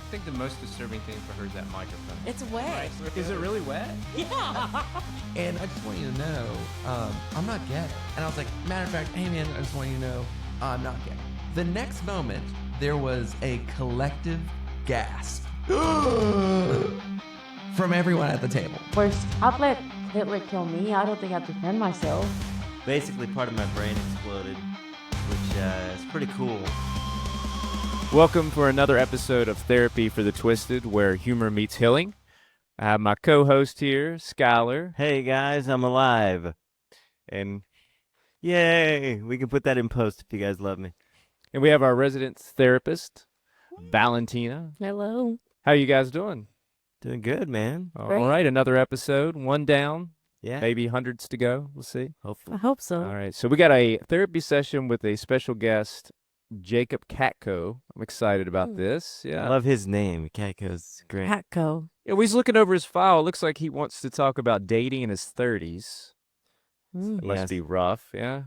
I think the most disturbing thing for her is that microphone. It's wet. Is it really wet? Yeah. And I just want you to know, I'm not gay. And I was like, matter of fact, hey man, I just want you to know, I'm not gay. The next moment, there was a collective gasp from everyone at the table. First, I'd let Hitler kill me. I don't think I'd defend myself. Basically, part of my brain exploded, which is pretty cool. Welcome for another episode of Therapy for the Twisted, where humor meets healing. I have my co-host here, Skylar. Hey guys, I'm alive. And Yay! We can put that in post if you guys love me. we have our resident therapist, Valentina. Hello. How you guys doing? Doing good, man. All Great. right, another episode, one down, Yeah, maybe hundreds to go. We'll see. I hopefully. hope so. All right, so we got a therapy session with a special guest, Jacob Katko. I'm excited about this. I Yeah. love his name. Katko's great. Hatco. Yeah, we was looking over his file. It looks like he wants to talk about dating in his 30s. Mm. It must Yes. be rough, yeah?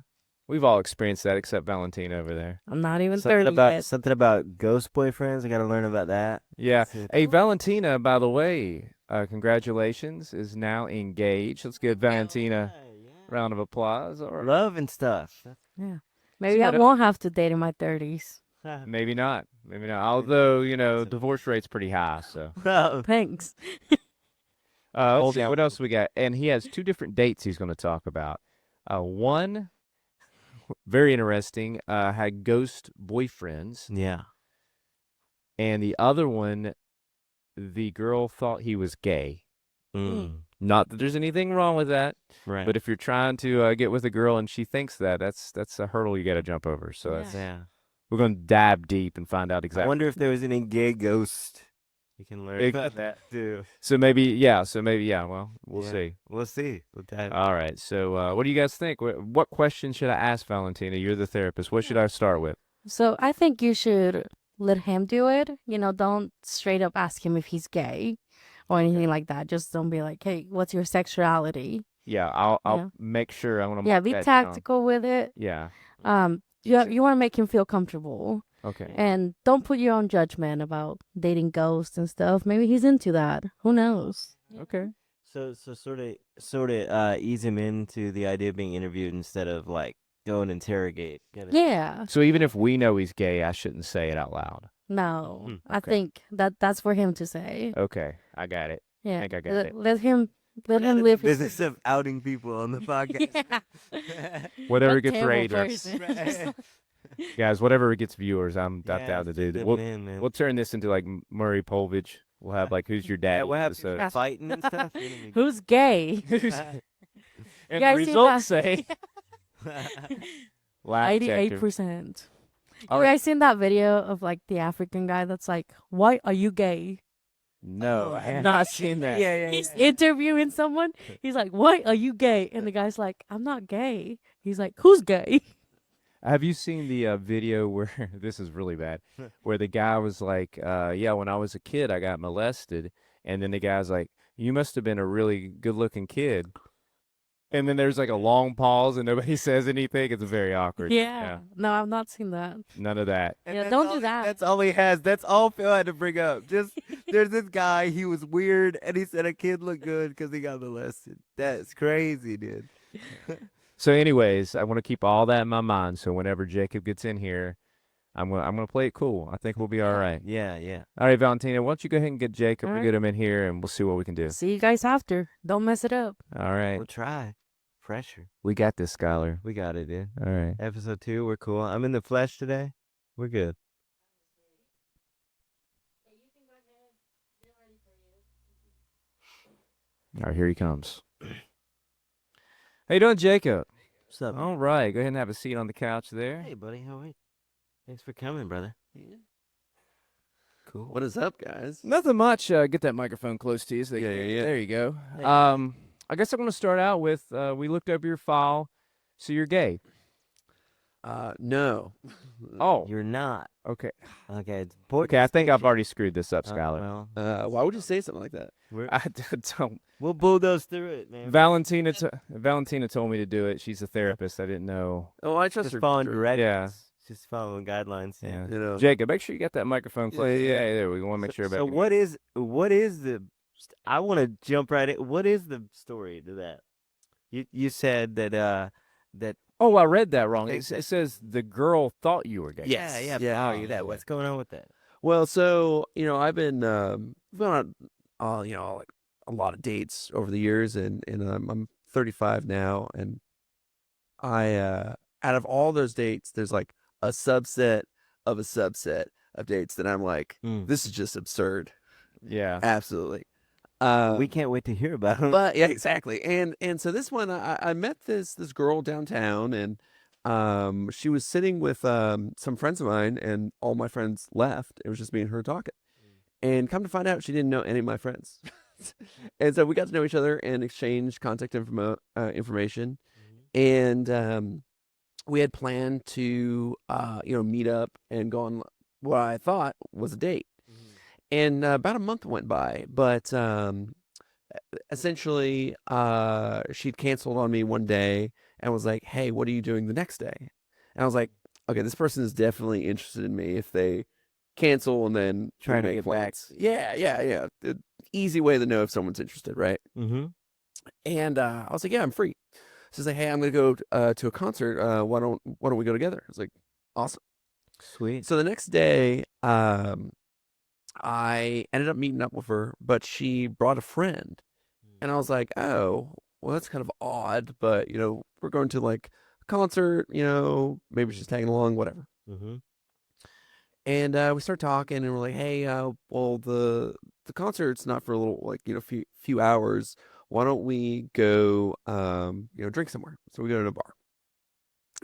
We've all experienced that except Valentina over there. I'm not even Something 30 about yet. something about ghost boyfriends. I got to learn about that. Yeah. That's it. Hey, Valentina, by the way, congratulations, is now engaged. Let's give Valentina a round of applause. All right. Love and stuff. Yeah. Maybe I Yeah, won't have to date in my 30s. Maybe not. Maybe not. Although, divorce rate's pretty high, so. Well, Thanks. Let's see, what else we got? And he has two different dates he's going to talk about. One, very interesting, had ghost boyfriends. yeah. And the other one, the girl thought he was gay. Mm. Not that there's anything wrong with that, Right. but if you're trying to get with a girl and she thinks that's a hurdle you got to jump over. So Yeah. that's, yeah. we're going to dive deep and find out I exactly. wonder if there was any gay ghost. You can learn It- about that too. So maybe, yeah. Well, we'll Yeah. see. We'll see. We'll dive. All right. So what do you guys think? What question should I ask Valentina? You're the therapist. What should I start with? So I think you should let him do it. Don't straight up ask him if he's gay or anything like that. Just don't be like, hey, what's your sexuality? Yeah, I'll Yeah. make sure. I want to. Yeah, be tactical with it. Yeah. You want to make him feel comfortable. Okay. And don't put your own judgment about dating ghosts and stuff. Maybe he's into that. Who knows? Okay. So sort of ease him into the idea of being interviewed instead of like go and interrogate. Get it? Yeah. So even if we know he's gay, I shouldn't say it out loud. No. I okay. think that's for him to say. Okay, I got it. Yeah. think I got it. Let him We're not in live the his business of outing people on the podcast. Yeah. Whatever What gets terrible ratings, person. guys. Whatever gets viewers, I'm down to do that. We'll, We'll turn this into like Murray Povich. We'll have like who's your dad? what happens? episode. Fighting and stuff. Who's gay? And guys the see results that? say lie detector. 88%. All You right. guys seen that video of like the African guy that's like, "Why are you gay?" No, I have not seen that. yeah. He's interviewing someone. He's like, "Why are you gay?" And the guy's like, "I'm not gay." He's like, "Who's gay?" Have you seen the video where this is really bad? Where the guy was like, "Yeah, when I was a kid, I got molested," and then the guy's like, "You must have been a really good-looking kid." And then there's like a long pause and nobody says anything. It's very awkward. Yeah. No, I've not seen that. None of that. And Yeah, that's don't all do that. That's all he has. That's all Phil had to bring up. Just there's this guy. He was weird, and he said a kid looked good because he got molested. That's crazy, dude. So, anyways, I want to keep all that in my mind. So whenever Jacob gets in here, I'm gonna play it cool. I think we'll be all right. Yeah. All right, Valentina, why don't you go ahead and get Jacob All and right. get him in here, and we'll see what we can do. See you guys after. Don't mess it up. All right, We'll try. Pressure. we got this, Skylar. We got it, dude. All right. Episode 2, we're cool. I'm in the flesh today. We're good. All right, here he comes. How you doing, Jacob? What's up? All right, go ahead and have a seat on the couch there. Hey, buddy. How are you? Thanks for coming, brother. Cool. What is up, guys? Nothing much. Get that microphone close to you. So Yeah. There you go. Hey. I guess I'm going to start out with we looked over your file. So you're gay. No. Oh, You're not. okay. Okay. It's important. Okay, I think I've already screwed this up, Skylar. Well, Why would you say something like that? I don't. we'll bulldoze through it, man. Valentina told me to do it. She's a therapist. I didn't know. Oh, I trust Just her. following her- directions. Yeah. just following guidelines. Yeah. You know. Jacob, make sure you got that microphone close. Yeah, there. We want to make sure. So what is the? I want to jump right in. What is the story to that? You said that. Oh, I read that wrong. It Exact- says the girl thought you were gay. Yes. Yeah. Yeah. Oh, that. What's going on with that? Well, so I've been on like a lot of dates over the years, and I'm 35 now, and I out of all those dates, there's like a subset of dates that I'm like, this is just absurd. Yeah. Absolutely. We can't wait to hear about them. But yeah, exactly. And so this one, I met this girl downtown, and she was sitting with some friends of mine, and all my friends left. It was just me and her talking. And come to find out, she didn't know any of my friends. And so we got to know each other and exchanged contact information. And we had planned to meet up and go on what I thought was a date. And about a month went by, but essentially she'd canceled on me one day and was like, "Hey, what are you doing the next day?" And I was like, "Okay, this person is definitely interested in me if they cancel and then Trying to make get plans." Yeah. The easy way to know if someone's interested, right? And I was like, "Yeah, I'm free." She's like, "Hey, I'm gonna go to a concert. Why don't we go together?" I was like, "Awesome." Sweet. So the next day, I ended up meeting up with her, but she brought a friend. And I was like, oh, well, that's kind of odd, but, we're going to like a concert, maybe she's tagging along, whatever. And we start talking, and we're like, hey, well, the concert's not for a little, like, few hours. Why don't we go, drink somewhere? So we go to a bar.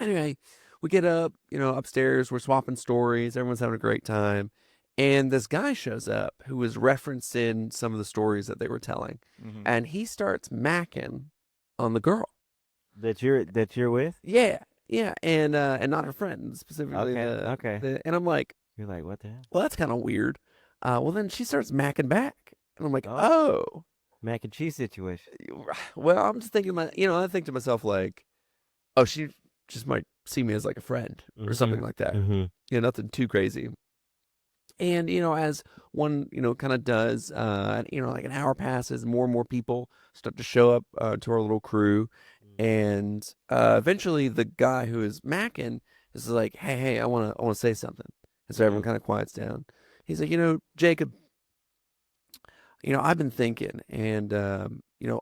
Anyway, we get up, upstairs, we're swapping stories, everyone's having a great time. And this guy shows up who was referencing some of the stories that they were telling. And he starts macking on the girl. That you're with? Yeah. And not her friend specifically. Okay. And I'm like, You're like, what the hell? well, that's kind of weird. Well, then she starts macking back. And I'm like, Oh. oh. Mac and cheese situation. Well, I'm just thinking, I think to myself, like, oh, she just might see me as like a friend or something like that. Nothing too crazy. And, as one, kind of does, like an hour passes, more and more people start to show up to our little crew. And eventually the guy who is macking is like, hey, I want to say something. And so everyone kind of quiets down. He's like, Jacob, I've been thinking, and,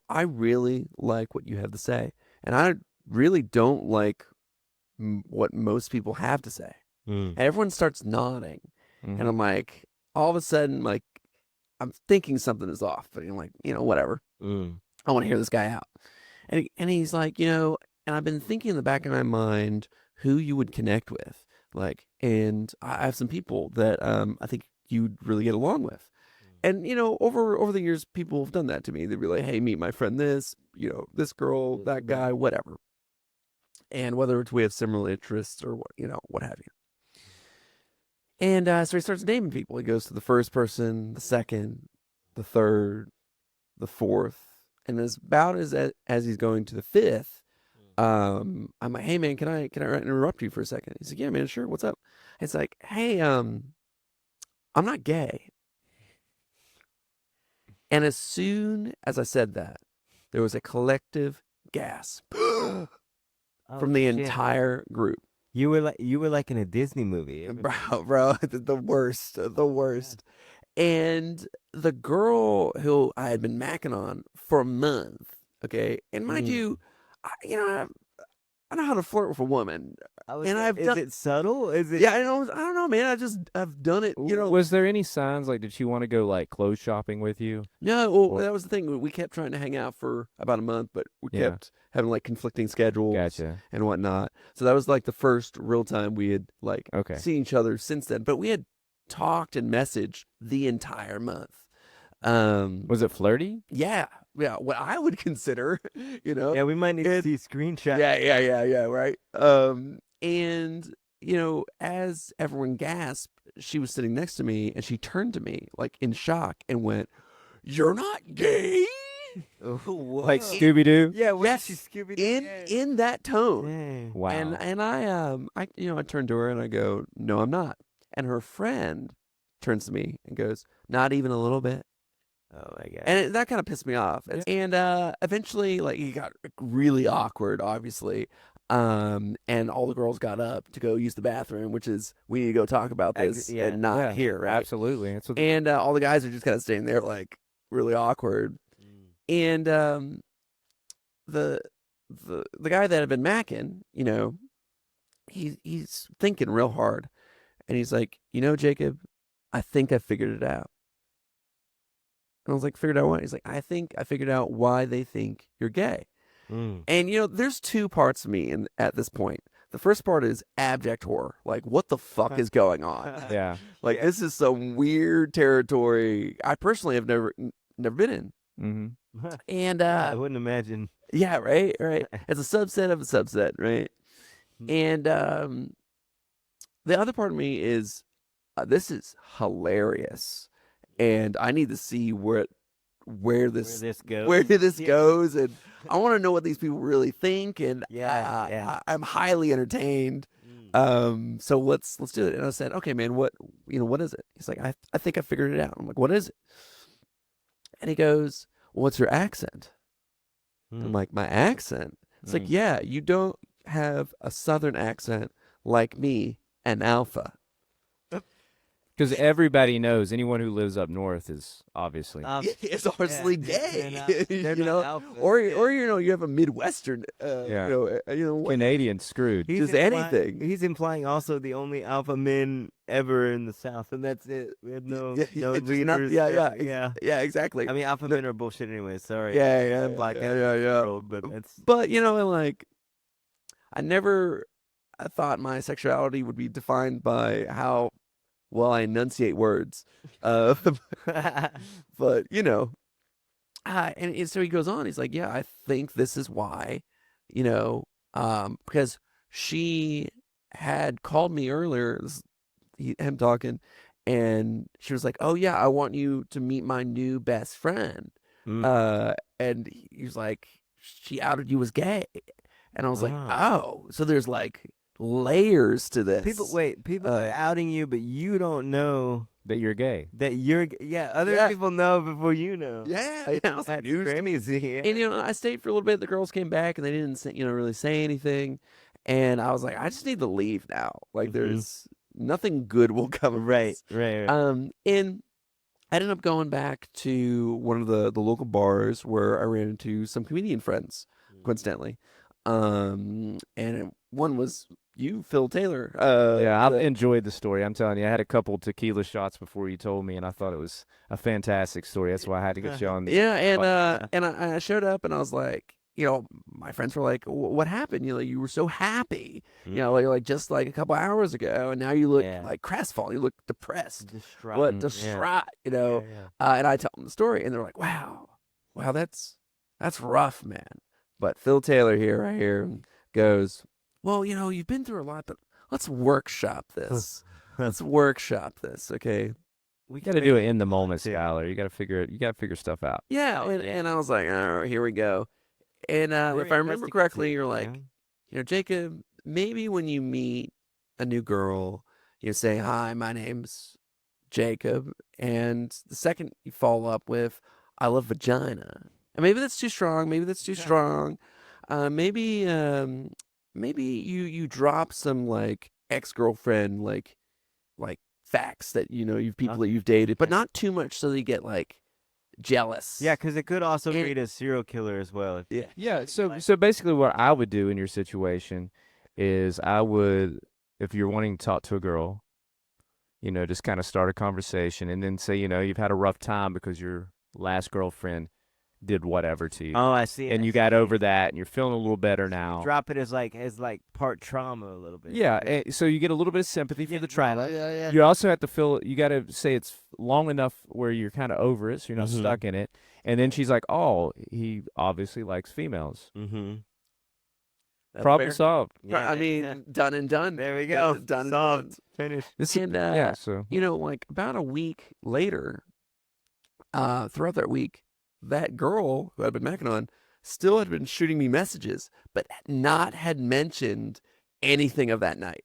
I really like what you have to say. And I really don't like what most people have to say. And everyone starts nodding. And I'm like, all of a sudden, like, I'm thinking something is off, but I'm like, whatever. I want to hear this guy out. And he's like, and I've been thinking in the back of my mind who you would connect with. Like, and I have some people that I think you'd really get along with. And, over the years, people have done that to me. They'd be like, hey, meet my friend this, this girl, that guy, whatever. And whether it's we have similar interests or what have you. And so he starts naming people. He goes to the first person, the second, the third, the fourth, and as he's going to the fifth, I'm like, hey man, can I interrupt you for a second? He's like, yeah man, sure. What's up? It's like, hey, I'm not gay. And as soon as I said that, there was a collective gasp from the entire group. You were like in a Disney movie, bro, the worst. And the girl who I had been macking on for a month, okay, and mind you, I know how to flirt with a woman, and Is it subtle? Is it? Yeah, I don't know, man. I've done it. Was there any signs like did she want to go like clothes shopping with you? No, well, that was the thing. We kept trying to hang out for about a month, but we kept having like conflicting schedules and whatnot. So that was like the first real time we had like seen each other since then. But we had talked and messaged the entire month. Was it flirty? Yeah, what I would consider, Yeah, we might need to see screenshots. Yeah, right. And as everyone gasped, she was sitting next to me, and she turned to me like in shock and went, "You're not gay?" Like Scooby Doo. Yeah, when Yes, she Scooby in that tone. Dang. Wow. And I I turned to her and I go, "No, I'm not." And her friend turns to me and goes, "Not even a little bit." Oh my god. And that kind of pissed me off. And eventually, like, it got really awkward, obviously. And all the girls got up to go use the bathroom, which is, we need to go talk about this Yeah. and not Yeah, here, right? Absolutely. That's what And all the guys are just kind of staying there, like, really awkward. And the the guy that had been macking, he's thinking real hard, and he's like, Jacob, I think I figured it out. And I was like, figured out what? He's like, I think I figured out why they think you're gay. Mm. And there's two parts of me at this point. The first part is abject horror. Like, what the fuck is going on? yeah. Like, this is some weird territory I personally have never been in. Mm-hmm. And I wouldn't imagine. yeah, right. It's a subset of a subset, right? And the other part of me is, this is hilarious, and I need to see where this goes. where this goes, and I want to know what these people really think, and Yeah. I'm highly entertained. So let's do it. And I said, okay, man, what is it? He's like, I think I figured it out. I'm like, what is it? And he goes, well, what's your accent? I'm like, my accent? It's like, yeah, you don't have a southern accent like me and Alpha. Because everybody knows anyone who lives up north is obviously. It's obviously gay, They're not alpha. or you have a Midwestern, Canadian screwed. just anything. He's implying also the only alpha men ever in the South, and that's it. We have no Yeah, no it's just not- leaders. yeah, yeah, exactly. I mean, alpha men are bullshit anyway. Sorry. Yeah, Black yeah. world, but that's But like, I thought my sexuality would be defined by how well I enunciate words. But and so he goes on. He's like, yeah, I think this is why, because she had called me earlier, him talking, and she was like, oh yeah, I want you to meet my new best friend. And he was like, she outed you as gay. And I was like, oh, so there's like layers to this. people are outing you, but you don't know That you're gay. that you're. Other people know before you know. Yeah, I was like, That's crazy. and I stayed for a little bit. The girls came back, and they didn't say, really say anything. And I was like, I just need to leave now. Like, there's nothing good will come of this. Right. And I ended up going back to one of the local bars where I ran into some comedian friends, coincidentally. And one was you, Phil Taylor. Yeah, I've enjoyed the story. I'm telling you, I had a couple tequila shots before you told me, and I thought it was a fantastic story. That's why I had to get you on. Yeah, and I showed up, and I was like, my friends were like, "What happened? You were so happy, like just like a couple hours ago, and now you look like crestfallen. You look depressed, distraught, And I tell them the story, and they're like, "Wow, that's rough, man." But Phil Taylor here goes, well, you've been through a lot, but let's workshop this. Okay? We got to do it in the moment, Skylar. You got to figure it. You got to figure stuff out. Yeah, and I was like, all right, here we go. And if I remember correctly, you're like, Jacob, maybe when you meet a new girl, you say, hi, my name's Jacob. And the second you follow up with, I love vagina. And maybe that's too strong. Maybe you drop some like ex-girlfriend like facts that people that you've dated, but not too much so that you get like jealous. Yeah, because it could also read a serial killer as well. Yeah. So basically, what I would do in your situation is I would, if you're wanting to talk to a girl, just kind of start a conversation and then say, you've had a rough time because your last girlfriend did whatever to you. Oh, I see. And you got over that, and you're feeling a little better now. Drop it as like part trauma a little bit. Yeah, so you get a little bit of sympathy for the trauma. Yeah. You also have to feel. You got to say it's long enough where you're kind of over it, so you're not stuck in it. And then she's like, "Oh, he obviously likes females." Problem solved. Yeah, I mean, done and done. There we go. Done Solved. and This And yeah. So like about a week later, throughout that week, that girl who I'd been macking on still had been shooting me messages, but not had mentioned anything of that night.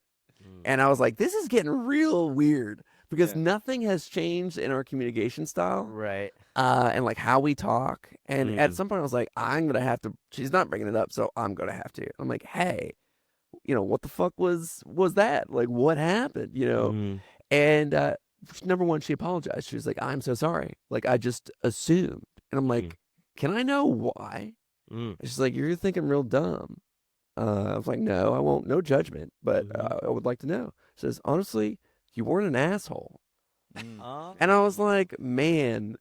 And I was like, this is getting real weird because nothing has changed in our communication style. Right. And like how we talk. And at some point I was like, I'm going to have to, she's not bringing it up, so I'm going to have to. I'm like, hey, what the fuck was that? Like, what happened, And number one, she apologized. She was like, I'm so sorry. Like, I just assumed. And I'm like, can I know why? And she's like, you're thinking real dumb. I was like, no, I won't. No judgment, but I would like to know. She says, honestly, you weren't an asshole. And I was like, man,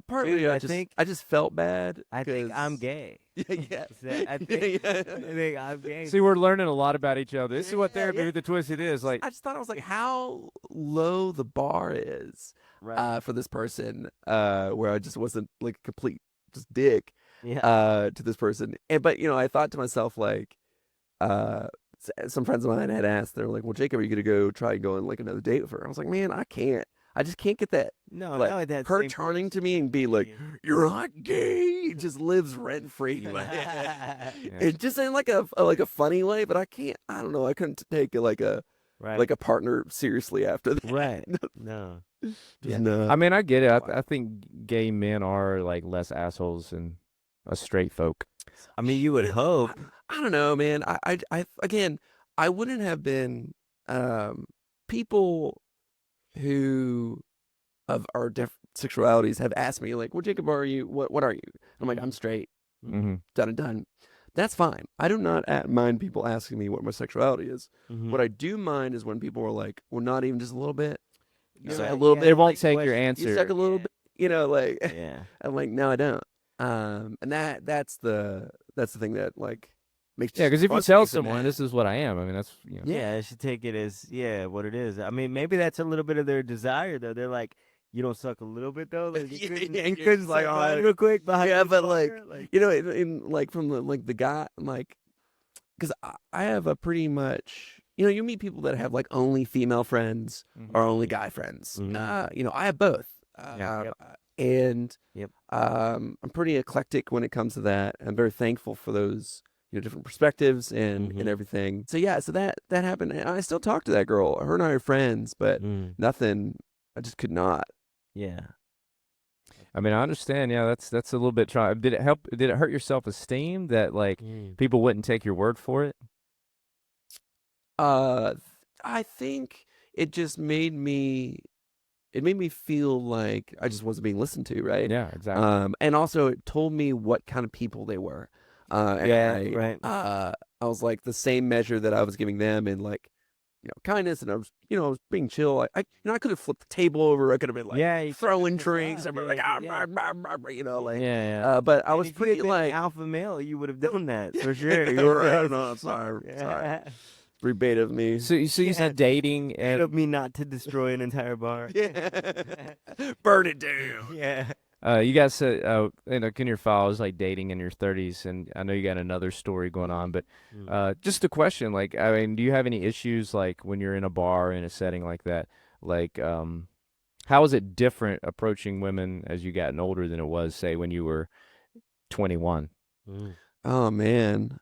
partly Dude, I just felt bad. I think I'm gay. Yeah. I think I'm gay. See, we're learning a lot about each other. This is what therapy yeah. with the Twisted is. Like, I just thought I was like, how low the bar is Right. for this person, where I just wasn't like a complete just dick Yeah. to this person. But I thought to myself like, some friends of mine had asked, they're like, well, Jacob, are you gonna go try and go on like another date with her? I was like, man, I can't. I just can't get that. No, Like, no, that's her turning to me and be like, "You're not gay," it just lives rent free. It just in like a funny way, but I can't. I don't know. I couldn't take like a partner seriously after that. Right. No. Just no. I mean, I get it. I think gay men are like less assholes than a straight folk. I mean, you would hope. I don't know, man. I again, I wouldn't have been people who of our different sexualities have asked me like, well, Jacob, are you what are you? I'm like, I'm straight. Mm-hmm. Done and done. That's fine. I do not mind people asking me what my sexuality is. What I do mind is when people are like, well, not even just a little bit. So a little bit. They won't take your You answer. suck a little bit, like. Yeah. I'm like, no, I don't. And that's the thing that like makes. Yeah, because if you frustrates tell me, someone man. this is what I am, I mean that's Yeah, I should take it as what it is. I mean, maybe that's a little bit of their desire though. They're like, you don't suck a little bit though. Like, you couldn't like, suck oh, mine real quick. yeah, but like in like from the guy, like, because I have a pretty much, you meet people that have like only female friends or only guy friends. I have both. And I'm pretty eclectic when it comes to that. I'm very thankful for those different perspectives and everything. So yeah, so that happened. And I still talk to that girl. Her and I are friends, but nothing. I just could not. Yeah. I mean, I understand. Yeah, that's a little bit try. Did it help? Did it hurt your self-esteem that like people wouldn't take your word for it? I think it just made me. It made me feel like I just wasn't being listened to, right? Yeah, exactly. And also it told me what kind of people they were. And right. I was like the same measure that I was giving them in like, kindness, and I was, I was being chill. I could have flipped the table over. I could have been like throwing drinks. I'd be like, Yeah. but I And was if you had pretty been like alpha male, you would have done that for sure. You're right. No, sorry. Pretty beta of me. So you said dating It and took me not to destroy an entire bar. Burn it down. Yeah. you guys said in your file was like dating in your 30s, and I know you got another story going on, but just a question, like, I mean, do you have any issues like when you're in a bar in a setting like that? Like, how is it different approaching women as you gotten older than it was, say, when you were 21? Oh man.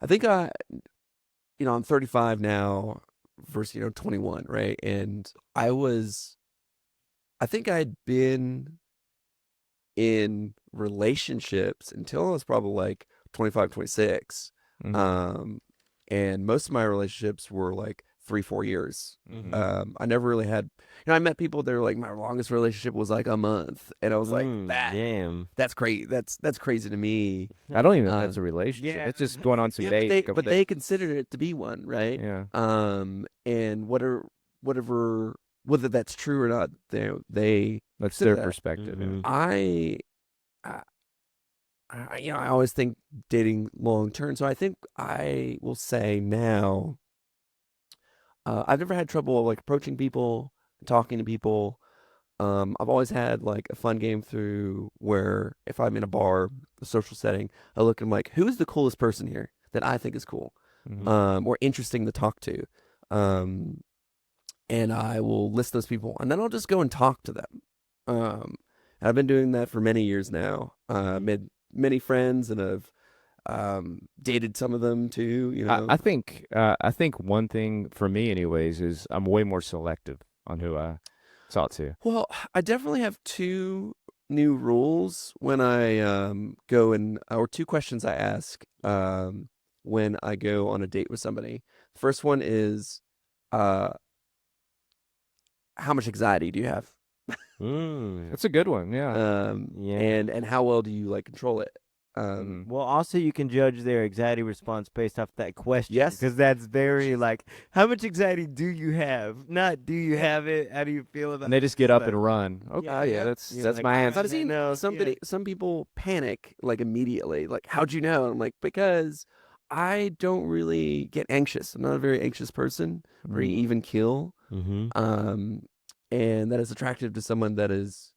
I think I'm 35 now versus, 21, right? And I think I'd been in relationships until I was probably like 25, 26. And most of my relationships were like 3-4 years. I never really had, I met people that were like, my longest relationship was like a month. And I was like, damn. that's crazy. That's crazy to me. I don't even know if that's a relationship. yeah. It's just going on some Yeah, dates. but they considered it to be one, right? Yeah. And whether that's true or not, they That's consider their that. perspective. Yeah. I always think dating long term. So I think I will say now, I've never had trouble like approaching people, talking to people. I've always had like a fun game through where if I'm in a bar, a social setting, I look and I'm like, who's the coolest person here that I think is cool, or interesting to talk to, and I will list those people, and then I'll just go and talk to them. I've been doing that for many years now. Made many friends and have dated some of them too. You know. I think one thing for me, anyways, is I'm way more selective on who I talk to. Well, I definitely have two new rules when I go and or two questions I ask when I go on a date with somebody. The first one is uh how much anxiety do you have? That's a good one. Yeah. Yeah. And how well do you like control it? Mhm. Well, also you can judge their anxiety response based off that question. Yes. because that's very like, how much anxiety do you have? Not do you have it? How do you feel about? And they just get up and run. Okay, Yeah, yeah, that's You're that's like, my "Ah, answer. I've seen no, somebody, some people panic like immediately. Like, how'd you know? I'm like, because I don't really get anxious. I'm not a very anxious person or Mm. even kill. Mm-hmm. And that is attractive to someone that is,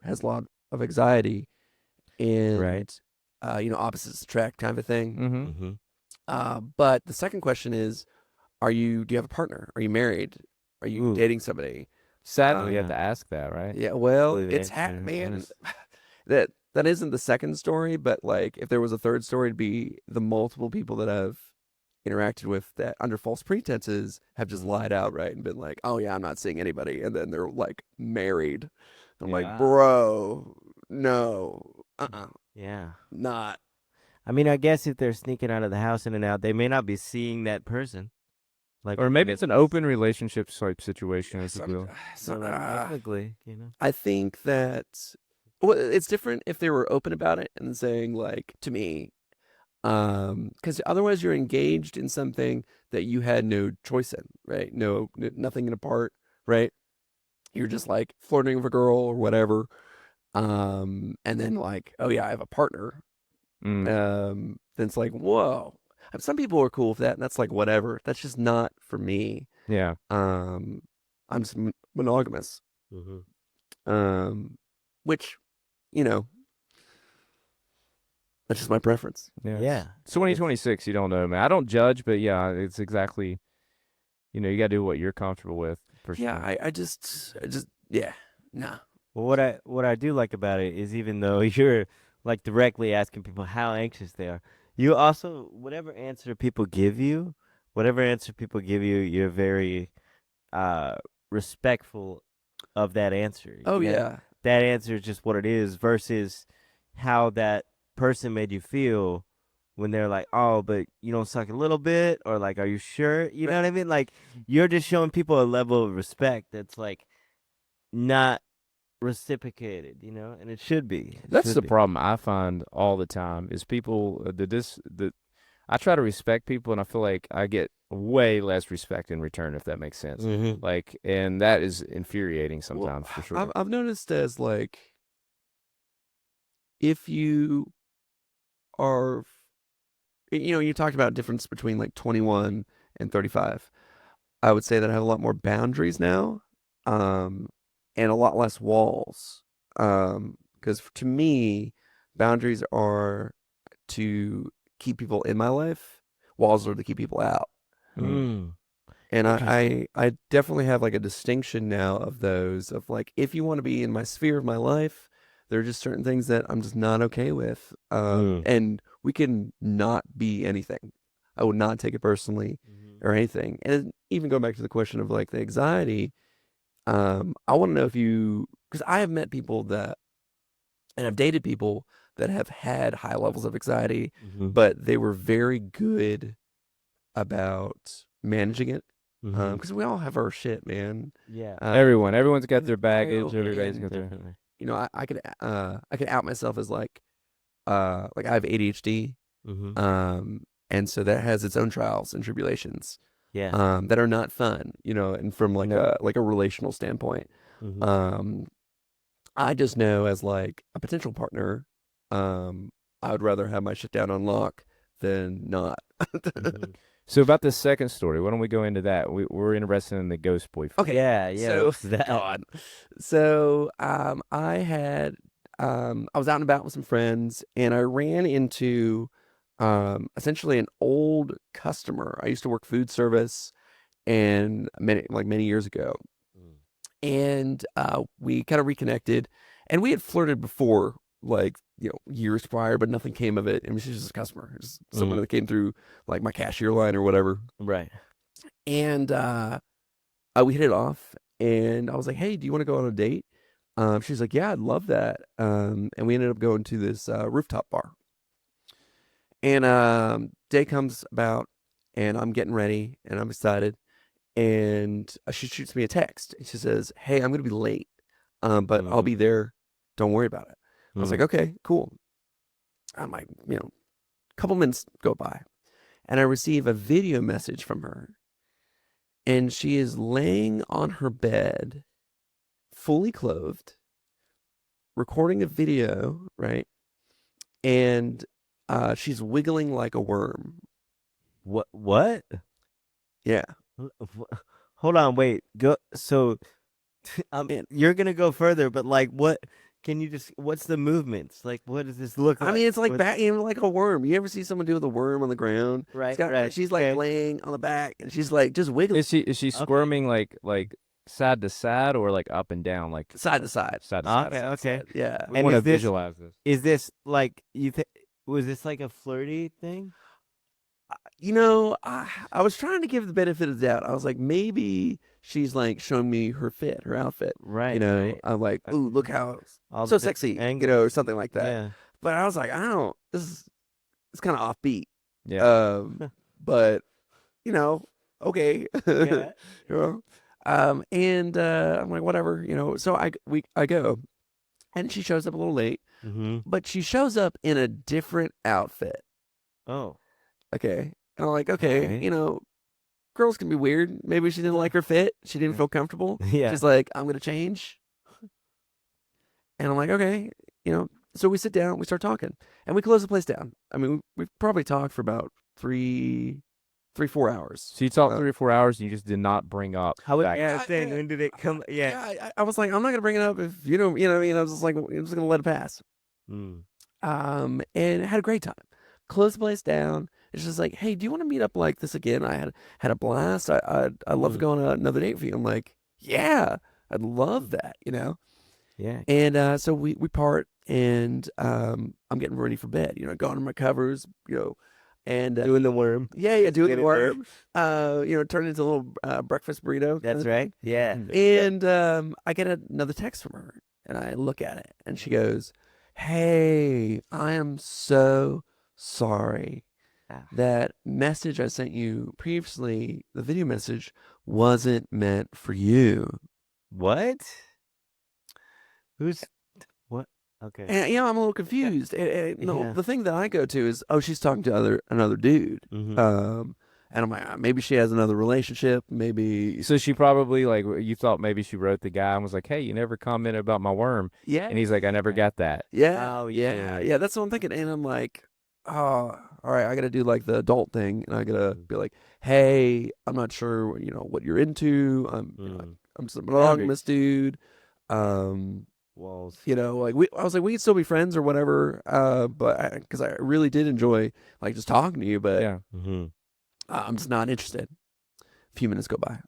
has a lot of anxiety and, Right. Opposites attract kind of a thing. Mm-hmm. Mm-hmm. But the second question is, do you have a partner? Are you married? Are you Ooh. dating somebody? Sadly, you yeah. have to ask that, right? Yeah, well, Believe it's it. man. Honest. That isn't the second story, but like if there was a third story, it'd be the multiple people that I've interacted with that under false pretenses have just lied outright and been like, "Oh yeah, I'm not seeing anybody," and then they're like married. I'm like, Yeah. bro, no, Yeah. not. I mean, I guess if they're sneaking out of the house in and out, they may not be seeing that person. Like, Or maybe it's an open relationship type situation, if you Some, will. so like, technically, you know. I think that it's different if they were open about it and saying like to me, because otherwise you're engaged in something that you had no choice in, right? Nothing in a part, right? You're just like flirting with a girl or whatever, and then like, oh yeah, I have a partner. Mm. Then it's like, whoa. Some people are cool with that, and that's like whatever. That's just not for me. Yeah. I'm just monogamous. Mm-hmm. Which, you know, that's just my preference. Yeah. Yeah. It's 2026. You don't know, man. I don't judge, but yeah, it's exactly. You got to do what you're comfortable with. For Yeah, sure. I just, yeah, nah. Well, what I do like about it is even though you're like directly asking people how anxious they are, you also whatever answer people give you, you're very uh respectful of that answer. Oh You know? yeah, That answer is just what it is versus how that person made you feel when they're like, "Oh, but you don't suck a little bit," or like, "Are you sure?" You know what I mean? Like you're just showing people a level of respect that's like not reciprocated, and it should be. It That's should the be. problem I find all the time is people the I try to respect people and I feel like I get way less respect in return if that makes sense. Mm-hmm. Like and that is infuriating well, sometimes for sure. I've noticed as like if you are, you talked about difference between like 21 and 35. I would say that I have a lot more boundaries now, and a lot less walls. Because to me, boundaries are to keep people in my life. Walls are to keep people out. Mm. And Interesting. I definitely have like a distinction now of those of like if you want to be in my sphere of my life, there are just certain things that I'm just not okay with. And we can not be anything. I would not take it personally or anything. And even going back to the question of like the anxiety, I want to know if because I have met people and I've dated people that have had high levels of anxiety, Mm-hmm. but they were very good about managing it. Mm-hmm. Because we all have our shit, man. Yeah. Everyone's got their baggage, Oh, everybody's and got their Definitely. I could out myself as like I have ADHD, Mm-hmm. and so that has its own trials and tribulations, Yeah. that are not fun, and from like No. a relational standpoint. Mm-hmm. I just know as like a potential partner, I would rather have my shit down on lock than not. Mm-hmm. So about the second story, why don't we go into that? We're interested in the ghost boyfriend. Okay. Yeah. So What's that? God. So I was out and about with some friends and I ran into essentially an old customer. I used to work food service and many years ago. Mm. And we kind of reconnected And we had flirted before, like, years prior, but nothing came of it. I mean, she's just a customer. Just someone that came through, like, my cashier line or whatever. Right. And we hit it off, and I was like, hey, do you want to go on a date? She's like, yeah, I'd love that. And we ended up going to this rooftop bar. And day comes about, and I'm getting ready, and I'm excited. And she shoots me a text. And she says, hey, I'm going to be late, but I'll be there. Don't worry about it. I was like, okay, cool. I'm like, a couple minutes go by, and I receive a video message from her. And she is laying on her bed, fully clothed, recording a video, right? And she's wiggling like a worm. What? Yeah. Hold on, wait. Go. So, you're gonna go further, but like, what? Can you just? What's the movements? Like, what does this look like? I mean, it's like like a worm. You ever see someone do with a worm on the ground? Right. Right. She's like laying on the back, and she's like just wiggling. Is she squirming like side to side or like up and down, like side to side? Side to side. Okay. Yeah. We want to visualize this. Is this like was this like a flirty thing? I was trying to give the benefit of the doubt. I was like, maybe she's like showing me her outfit. Right. I'm like, ooh, look how All so the sexy, angles. or something like that. Yeah. But I was like, it's kind of offbeat. Yeah. But okay. Yeah. And I'm like, whatever. So I go, and she shows up a little late, but she shows up in a different outfit. Oh. Okay. And I'm like, okay, Right. Girls can be weird. Maybe she didn't like her fit. She didn't feel comfortable. Yeah. She's like, I'm gonna change. And I'm like, okay, So we sit down, we start talking, and we close the place down. I mean, we probably talked for about 4 hours. So you talked 3 or 4 hours, and you just did not bring up. When did it come? Yeah. Yeah. I was like, I'm not gonna bring it up if you don't. I was just like, I'm just gonna let it pass. Mm. And had a great time. Closed the place down. It's just like, hey, do you want to meet up like this again? I had a blast. I'd love to go on another date with you. I'm like, yeah, I'd love that. Yeah. And so we part, and I'm getting ready for bed. Going to my covers. And Doing the worm. yeah, doing Get the it worm. Turn into a little breakfast burrito. That's right. Yeah. And I get another text from her, and I look at it, and she goes, hey, I am so sorry. That message I sent you previously, the video message, wasn't meant for you. What? Who's what? Okay. And I'm a little confused. No, the thing that I go to is, oh, she's talking to another dude. And I'm like, maybe she has another relationship. Maybe. So she probably you thought maybe she wrote the guy and was like, hey, you never commented about my worm. Yeah. And he's like, I never got that. Yeah. Oh, yeah. That's what I'm thinking. And I'm like, oh, all right, I got to do like the adult thing. And I got to be like, hey, I'm not sure, what you're into. I'm just a monogamous dude. Walls. I was like, we could still be friends or whatever. But because I really did enjoy just talking to you, but Yeah. I'm just not interested. A few minutes go by.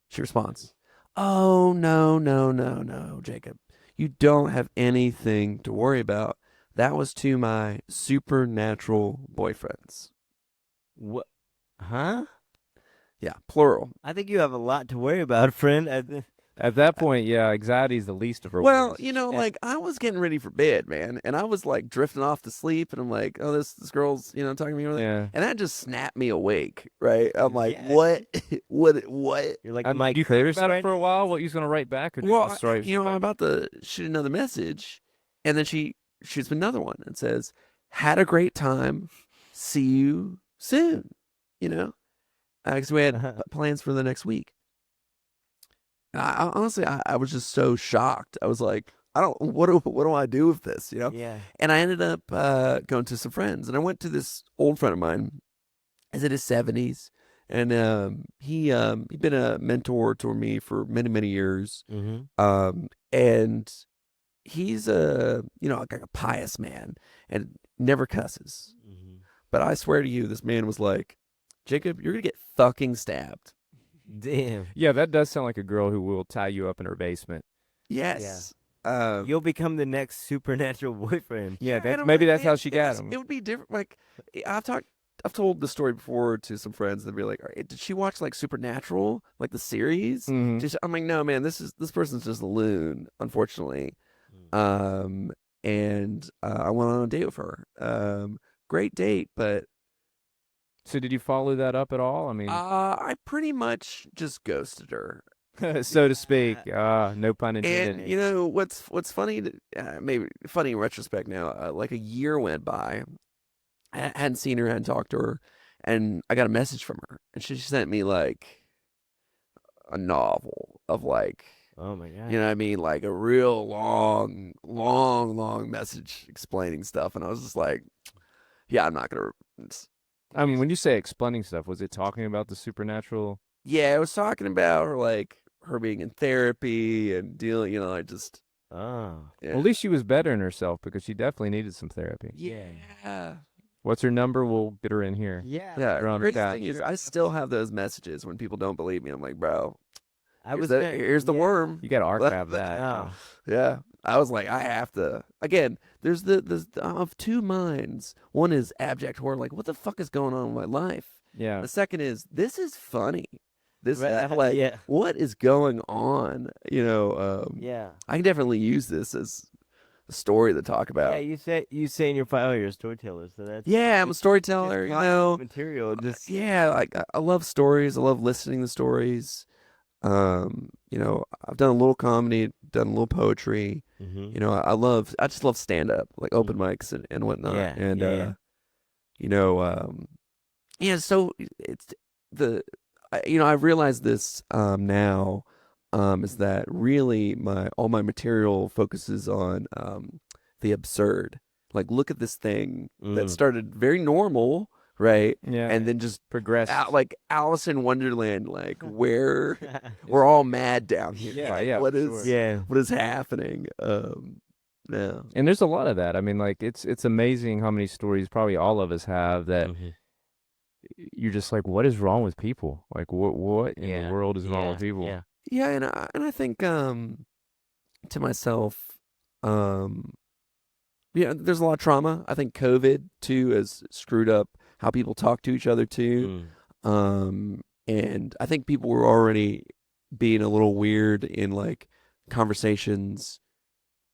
She responds, oh, no, Jacob. You don't have anything to worry about. That was to my supernatural boyfriends. What? Huh? Yeah, plural. I think you have a lot to worry about, friend. At that point, yeah, anxiety is the least of her Well, worries. I was getting ready for bed, man, and I was drifting off to sleep, and I'm like, oh, this girl's, talking to me, Yeah. and that just snapped me awake, right? I'm like, Yeah. what, what? You're like, Did you think about it for a while? What you was gonna write back? Or Well, just straight? I'm about to shoot another message, and then she shoots me another one and says, had a great time. See you soon, because we had plans for the next week. Honestly, I was just so shocked. I was like, what do I do with this, Yeah. And I ended up going to some friends, and I went to this old friend of mine. He's in his 70s, and he'd been a mentor to me for many, many years. And he's like a pious man and never cusses. But I swear to you, this man was like, Jacob, you're gonna get fucking stabbed. Damn. Yeah, that does sound like a girl who will tie you up in her basement. Yes. You'll become the next supernatural boyfriend. Yeah, and that, I'm maybe like, that's how man, she got It him. would be different. Like, I've told the story before to some friends. They'd be like, "All right, did she watch like Supernatural, like the series?" Mhm. I'm like, no, man, this person's just a loon, unfortunately. Um, and I went on a date with her. Great date, but So did you follow that up at all? I mean, I pretty much just ghosted her. so to speak. No pun intended. And you know what's funny? Maybe funny in retrospect now. Like a year went by. I hadn't seen her, hadn't talked to her, and I got a message from her, and she sent me like a novel of like, Oh my god. you know what I mean, like a real long message explaining stuff, and I was just like, yeah, I'm not gonna. I mean, when you say explaining stuff, was it talking about the supernatural? Yeah, I was talking about her like her being in therapy and dealing, you know, I just Oh. yeah. Well, at least she was bettering herself because she definitely needed some therapy. Yeah. What's her number? We'll get her in here. Yeah. Yeah, You're the on greatest chat. thing is I still have those messages when people don't believe me. I'm like, bro, I here's was the, gonna- here's the yeah. worm. You got to archive that. Oh. Yeah, I was like, I have to. Again, there's the of two minds. One is abject horror, like what the fuck is going on in my life. Yeah. The second is this is funny. This Right, like yeah. what is going on? You know, Yeah. I can definitely use this as a story to talk about. Yeah, you say in your file you're a storyteller, so that's Yeah, I'm a just storyteller. You constant know, material. Just yeah, like I love stories. I love listening to stories. You know, I've done a little comedy, done a little poetry. Mhm. You know, I just love stand up, like open mics and whatnot. Yeah, And yeah. you know, yeah. So it's you know, I've realized this now, is that really all my material focuses on the absurd. Like, look at this thing that Mm. started very normal, right? Yeah. And then just Progress. like Alice in Wonderland, like where we're all mad down here. Yeah, Like, yeah, what for is sure. Yeah. what is happening? No. And there's a lot of that. I mean, like it's amazing how many stories probably all of us have that Mhm. you're just like, what is wrong with people? Like, what in the Yeah, world is wrong with yeah, people? Yeah. Yeah, and I think to myself, um yeah, there's a lot of trauma. I think COVID too has screwed up how people talk to each other too. And I think people were already being a little weird in like conversations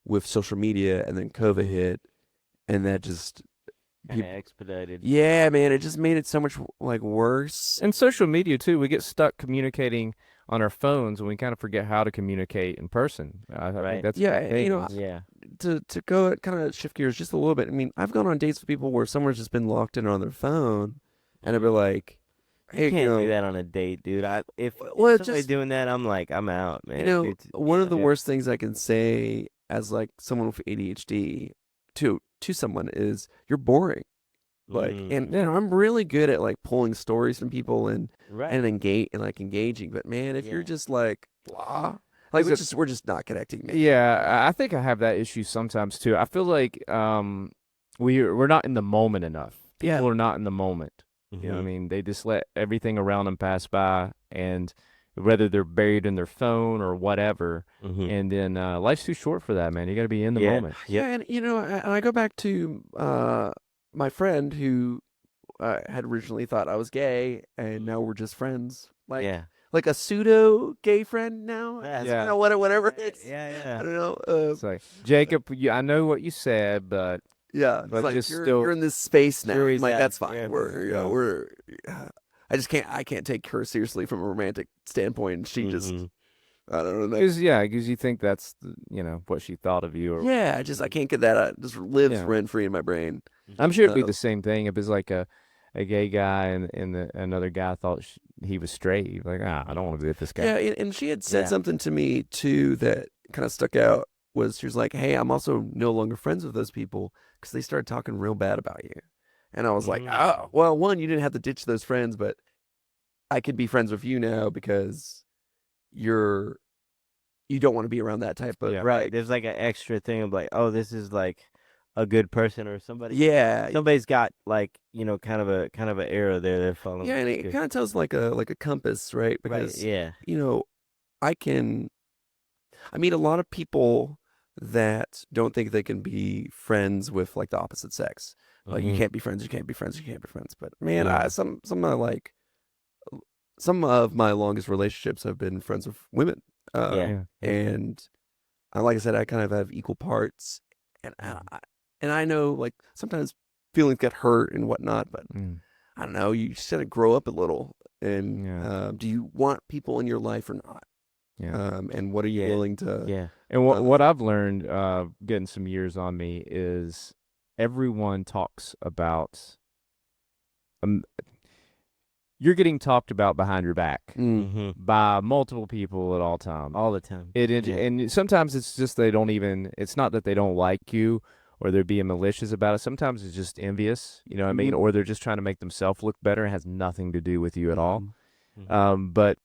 with social media, and then COVID hit, and that just Kind of expedited. yeah, man, it just made it so much like worse. And social media too. We get stuck communicating on our phones and we kind of forget how to communicate in person. I Right. think that's a Yeah, big thing. you know, Yeah. to go kind of shift gears just a little bit. I mean, I've gone on dates with people where someone's just been locked in on their phone, and I'd be like, "Hey, You can't know, do that on a date, dude. If Well, somebody just- doing that, I'm like, I'm out, man. you know, Dude, one of the yeah. worst things I can say as like someone with ADHD to someone is you're boring." Like, and you know, I'm really good at like pulling stories from people and right. engaging. But man, if you're Yeah. just like blah, like Is it- we're just not connecting. Man. Yeah, I think I have that issue sometimes too. I feel like we're not in the moment enough. Yeah. People are not in the moment. You know what I Mhm. mean? They just let everything around them pass by, and whether they're buried in their phone or whatever, Mhm. and then life's too short for that, man. You got to be in the Yeah. moment. Yep. Yeah, and you know, I go back to my friend who had originally thought I was gay, and now we're just friends. Like, Yeah. like a pseudo gay friend now. Yeah. You know, whatever. It's, Yeah. I don't know. It's like, Jacob, I know what you said, but Yeah, it's But like just you're, still- you're in this space now. Sure I'm he's like, at- that's fine. yeah, We're we're. I can't take her seriously from a romantic standpoint. And she just, Mhm. I don't know. because you think that's what she thought of you. Or Yeah, I can't get that. It just lives Yeah. rent free in my brain. I'm sure it'd be Uh, the same thing if it's like a gay guy and another guy thought he was straight. You're like, I don't want to be with this guy. Yeah, and she had said Yeah. something to me too that kind of stuck out. Was she was like, "Hey, I'm also no longer friends with those people because they started talking real bad about you," and I was like, "Oh, well, one, you didn't have to ditch those friends, but I could be friends with you now because you don't want to be around that type of Yeah. Right. There's like an extra thing of like, oh, this is like a good person or somebody. Yeah, Somebody's got like, kind of a arrow there they're following. yeah, and it kind of tells like a compass, right? Right. Because Yeah. you know, I meet a lot of people that don't think they can be friends with like the opposite sex. Like you Mhm. can't be friends, you can't be friends, you can't be friends. But man, Yeah. some of my longest relationships have been friends with women. Yeah. Yeah. And like I said, I kind of have equal parts, and I know like sometimes feelings get hurt and whatnot, but Mm. I don't know. You just gotta grow up a little, and Yeah. do you want people in your life or not? Yeah. And what are you Yeah. willing to? Yeah. And what I've learned, getting some years on me, is everyone talks about. Um, you're getting talked about behind your back Mm. by multiple people at all times. All the time. Yeah. And sometimes it's just they don't even. It's not that they don't like you or they're being malicious about it. Sometimes it's just envious. You know what I mean? Mhm. Or they're just trying to make themselves look better. It has nothing to do with you at all. Mhm. But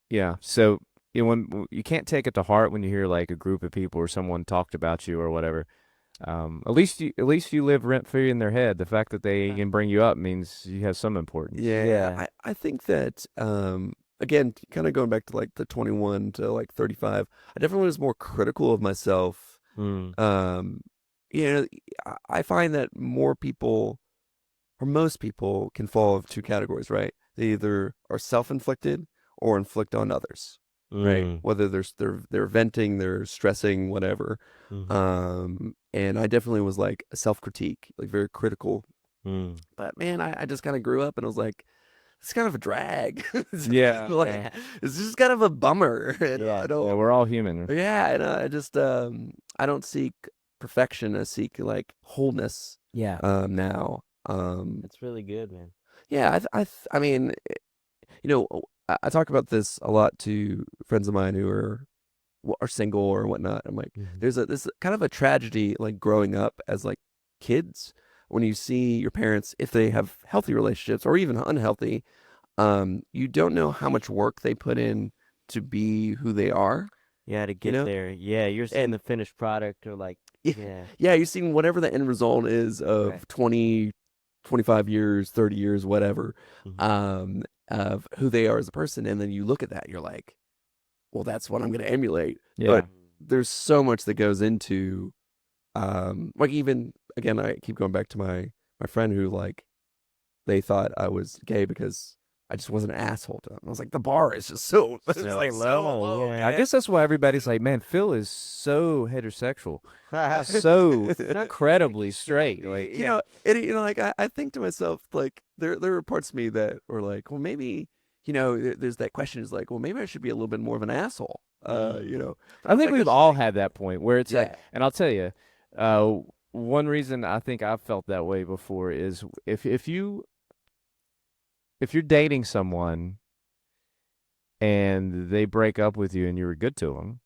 yeah, so when you can't take it to heart when you hear like a group of people or someone talked about you or whatever. At least you live rent free in their head. The fact that they can bring you up means you have some importance. Yeah, Yeah. I think that again, kind of going back to like the 21 to like 35, I definitely was more critical of myself. Mm. Um, you know, I find that more people or most people can fall into two categories, right? They either are self-inflicted or inflict on others, right? Mm. Whether they're venting, they're stressing, whatever. Mhm. And I definitely was like a self-critique, like very critical. Mm. But man, I just kind of grew up and I was like, it's kind of a drag. It's Yeah. like Yeah. it's just kind of a bummer. And Yeah. I Yeah, don't. we're all human. Yeah, and I just I don't seek perfection. I seek like wholeness. Yeah. Now. That's really good, man. Yeah, I mean, you know, I talk about this a lot to friends of mine who are single or whatnot. I'm like, Mhm. there's this kind of a tragedy like growing up as like kids when you see your parents, if they have healthy relationships or even unhealthy, you don't know how much work they put in to be who they are, Yeah, to you get know? there. Yeah, you're seeing And the finished product or like, yeah, yeah. yeah, you're seeing whatever the end result is of Right. 20, 25 years, 30 years, whatever, Mhm. of who they are as a person. And then you look at that, you're like, well, that's what I'm going to emulate. Yeah. But there's so much that goes into, like even, again, I keep going back to my friend who like, they thought I was gay because I just wasn't an asshole to them. I was like, the bar is just so, it's So like so low. yeah. I guess that's why everybody's like, man, Phil is so heterosexual, so incredibly straight. Like, You know, like I think to myself, like there were parts of me that were like, well, maybe, there's that question is like, well, maybe I should be a little bit more of an asshole. But I was think like, we've all had that point where it's like, yeah. and I'll tell you, uh, one reason I think I've felt that way before is if you're dating someone and they break up with you and you were good to them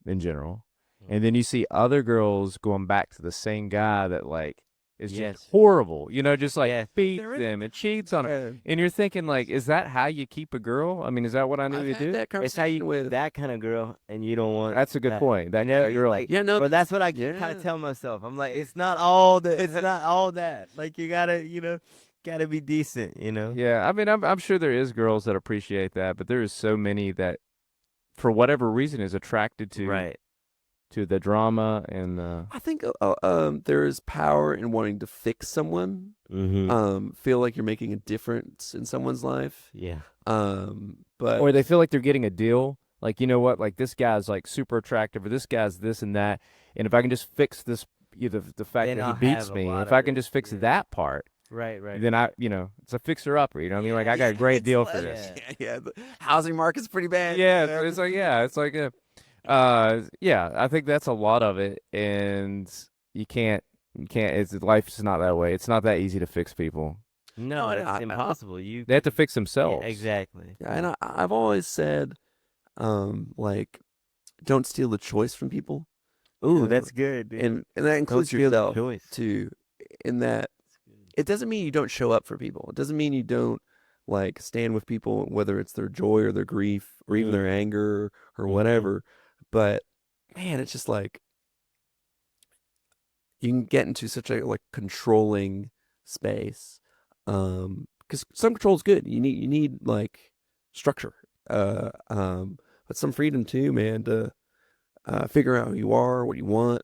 in general, and then you see other girls going back to the same guy that like is Yes. just horrible, just like Yeah. beats There is- them and cheats on them, Yeah. and you're thinking like, is that how you keep a girl? I mean, is that what I need I've to had do? that It's how you conversation with that kind of girl, and you don't want. That's a good that. point. That You know, girl, like, Yeah, no, but that's what I yeah. kind of tell myself. I'm like, it's not all that. It's not all that. Like you gotta be decent. yeah. I mean, I'm sure there is girls that appreciate that, but there is so many that, for whatever reason, is attracted to Right. the drama and I think there is power in wanting to fix someone. Mm-hmm. Feel like you're making a difference in someone's life. Yeah. But or they feel like they're getting a deal. Like, you know what? Like, this guy's like super attractive, or this guy's this and that. And if I can just fix this, the fact Then that he I'll beats have a me, lot if of I can it, just fix yeah. that part, Right. then it's a fixer upper. You know what I mean? Like, I got a great it's deal like- for this. Yeah, the housing market's pretty bad. Yeah, it's like yeah, I think that's a lot of it, and you can't. Life's not that way. It's not that easy to fix people. No, No, that's impossible. They have to fix themselves. Yeah, exactly. Yeah, and I've always said, like, don't steal the choice from people, Ooh, know, that's good, dude. and that includes steal the yourself choice. too. In that, it doesn't mean you don't show up for people. It doesn't mean you don't like stand with people, whether it's their joy or their grief or even their anger or Mhm. whatever. But man, it's just like you can get into such a like controlling space. Because some control is good. You need like structure. But some freedom too, man. To figure out who you are, what you want,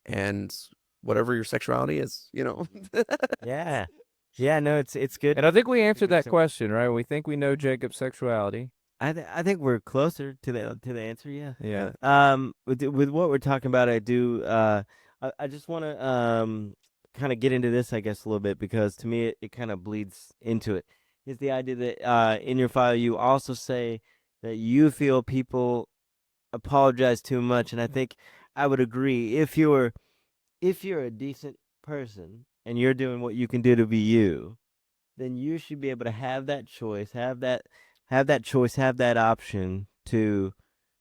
and whatever your sexuality is, Yeah. Yeah, no, it's good. And I think we answered that So- question, right? We think we know Jacob's sexuality. I think we're closer to the answer, yeah. Yeah. With what we're talking about, I do I just want to kind of get into this, I guess, a little bit, because to me it kind of bleeds into it. Is the idea that in your file you also say that you feel people apologize too much, and I think I would agree. If you're a decent person and you're doing what you can do to be you, then you should be able to have that choice, have that option to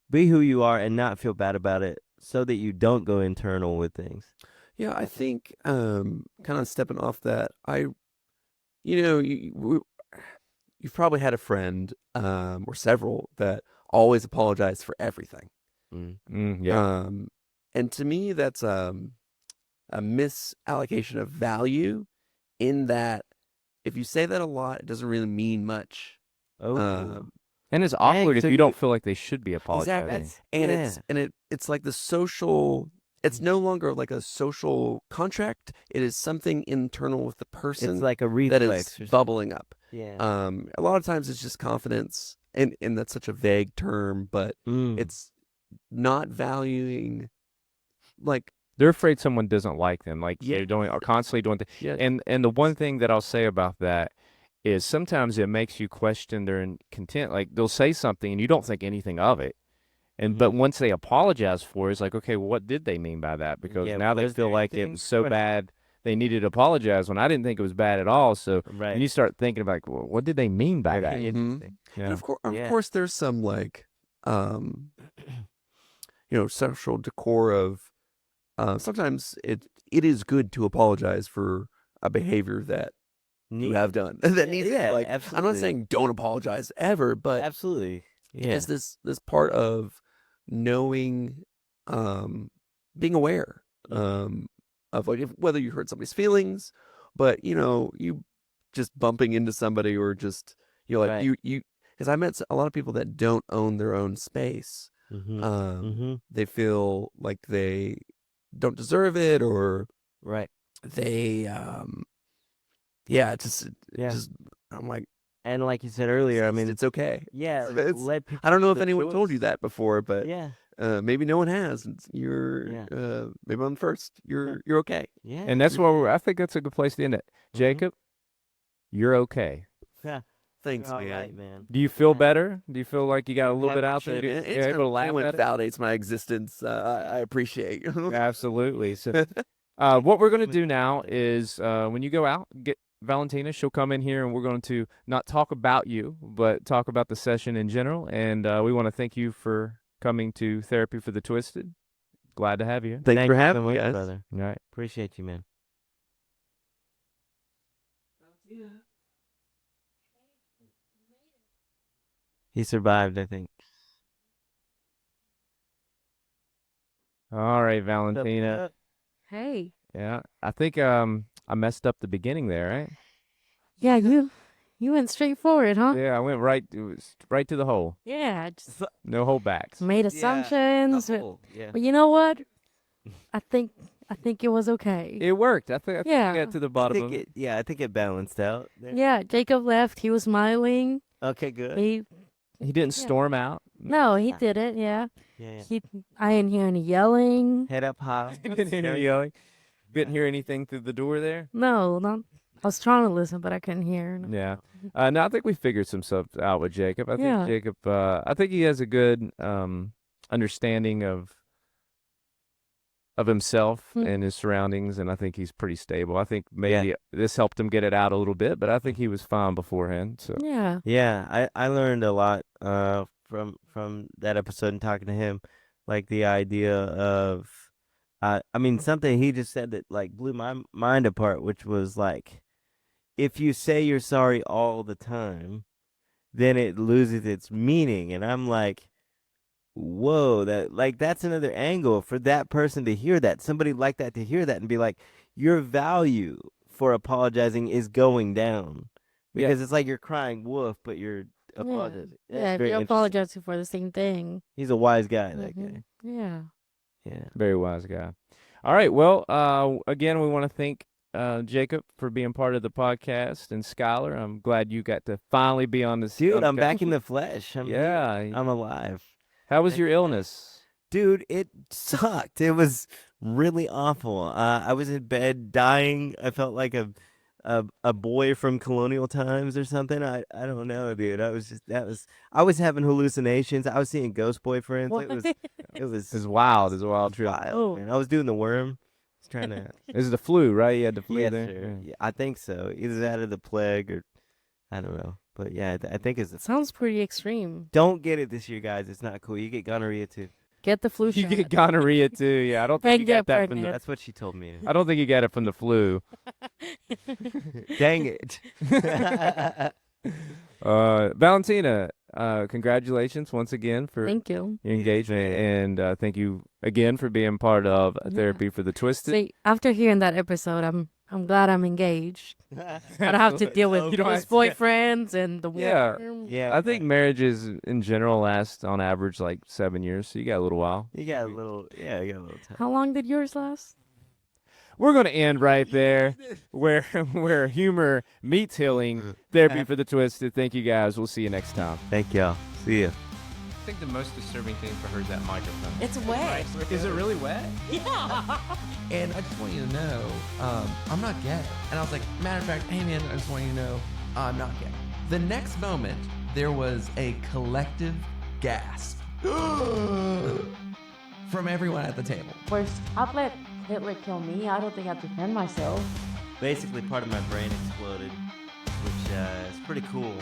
be who you are and not feel bad about it, so that you don't go internal with things. Yeah, I think kind of stepping off that, you've probably had a friend or several that always apologize for everything. Yeah. And to me, that's a misallocation of value, in that if you say that a lot, it doesn't really mean much. Oh, And it's awkward if so you don't feel like they should be apologizing. Exactly. It's like the social. It's no longer like a social contract. It is something internal with the person. it's like a that reflex. is bubbling up. Yeah. A lot of times it's just confidence, and that's such a vague term, but it's not valuing, like, They're afraid someone doesn't like them. Like Yeah. they're doing are constantly doing things. yeah, And the one thing that I'll say about that is sometimes it makes you question their content. Like they'll say something and you don't think anything of it. And but once they apologize for it, it's like, okay, well, what did they mean by that? Because Yeah, now they was feel there like it anything- was so bad they needed to apologize when I didn't think it was bad at all. So Right. and you start thinking about, like, well, what did they mean by that? Very interesting. Yeah. And of Yeah. course, there's some, like, social decor of. Sometimes it is good to apologize for a behavior that you have done that needs. Yeah, like, I'm absolutely. not saying don't apologize ever, but Absolutely. Yeah. it's this part of knowing, being aware, of, like, whether you hurt somebody's feelings, but you just bumping into somebody, or just Right. you because I met a lot of people that don't own their own space. They feel like they don't deserve it, or Right. they Yeah. just I'm like, And like you said earlier, I mean, it's okay. yeah, It's- let people I don't know have if the anyone told choice. you that before, but Yeah. maybe no one has. You're Yeah. maybe on the first. You're okay. Yeah. And that's where I think that's a good place to end it. Jacob, you're okay. Yeah. Thanks, You're all man. right, man. Do you feel Yeah. better? Do you feel like you got a little bit out there? It's You're able to laugh anyone at it? validates my existence. I appreciate. Absolutely. So, what we're going to do now is when you go out, get Valentina. She'll come in here and we're going to not talk about you, but talk about the session in general. And we want to thank you for coming to Therapy for the Twisted. Glad to have you. Thanks for you so having me, much, guys. brother. All right. Appreciate you, man. He survived, I think. All right, Valentina. Hey. Yeah. I think I messed up the beginning there, right? Yeah, you went straight for it, huh? Yeah, I went right to the hole. Yeah, just No holdbacks. made assumptions. Yeah. But you know what? I think it was okay. It worked. I think Yeah. I got to the bottom of it. I think it balanced out. There. Yeah, Jacob left. He was smiling. Okay, good. He He didn't Yeah. storm out. no, he did it. Yeah. Yeah. I didn't hear any yelling. Head up high. He didn't hear any yelling. Didn't hear anything through the door there. No, not. I was trying to listen, but I couldn't hear. Yeah. No, I think we figured some stuff out with Jacob. I think Yeah. Jacob. I think he has a good understanding of himself Mm. and his surroundings, and I think he's pretty stable. I think maybe this helped him get it out a little bit, but I think he was fine beforehand. So Yeah. Yeah, I learned a lot from that episode and talking to him, like the idea of I mean something he just said that like blew my mind apart, which was like if you say you're sorry all the time, then it loses its meaning. And I'm like, whoa, that's another angle for that person to hear that. Somebody like that to hear that and be like, your value for apologizing is going down. Yeah. Because it's like you're crying wolf, but you're apologizing. Yeah, That's if very you're interesting. apologizing for the same thing. He's a wise guy, that Mhm. guy. Yeah. Yeah. Very wise guy. All right. Well, again, we want to thank Jacob for being part of the podcast, and Skylar, I'm glad you got to finally be on this. Dude, I'm back in the flesh. I'm Yeah. here. I'm alive. How was your illness? Dude, it sucked. It was really awful. I was in bed dying. I felt like a boy from colonial times or something. I don't know, dude. I was having hallucinations. I was seeing ghost boyfriends. What? It It's was wild. It's a wild trip. wild, Oh. man. I was doing the worm. I was trying to This is the flu, right? You had the flu Yes, there. sir. Yeah, I think so. Either that or the plague or I don't know. But yeah, I think it's Sounds pretty extreme. don't get it this year, guys. It's not cool. You get gonorrhea too. Get the flu You shot. get gonorrhea too. Yeah, I don't think And you got get that from the. pregnant. That's what she told me. I don't think you got it from the flu. Dang it. Valentina, congratulations once again for Thank you. your engagement, and thank you again for being part of Yeah. Therapy for the Twisted. See, after hearing that episode, I'm glad I'm engaged. I don't have to deal with You don't those have to- boyfriends and the Yeah. worm. Yeah. I think marriages in general last on average like 7 years, so you got a little while. You got a little you got a little time. How long did yours last? We're gonna end right there, where humor meets healing. Therapy for the Twisted. Thank you guys. We'll see you next time. Thank y'all. See ya. I think the most disturbing thing for her is that microphone. It's wet. Is it really wet? And I just want you to know, I'm not gay. And I was like, matter of fact, hey man, I just want you to know, I'm not gay. The next moment, there was a collective gasp from everyone at the table. First, I'd let Hitler kill me. I don't think I'd defend myself. Basically, part of my brain exploded, which is pretty cool.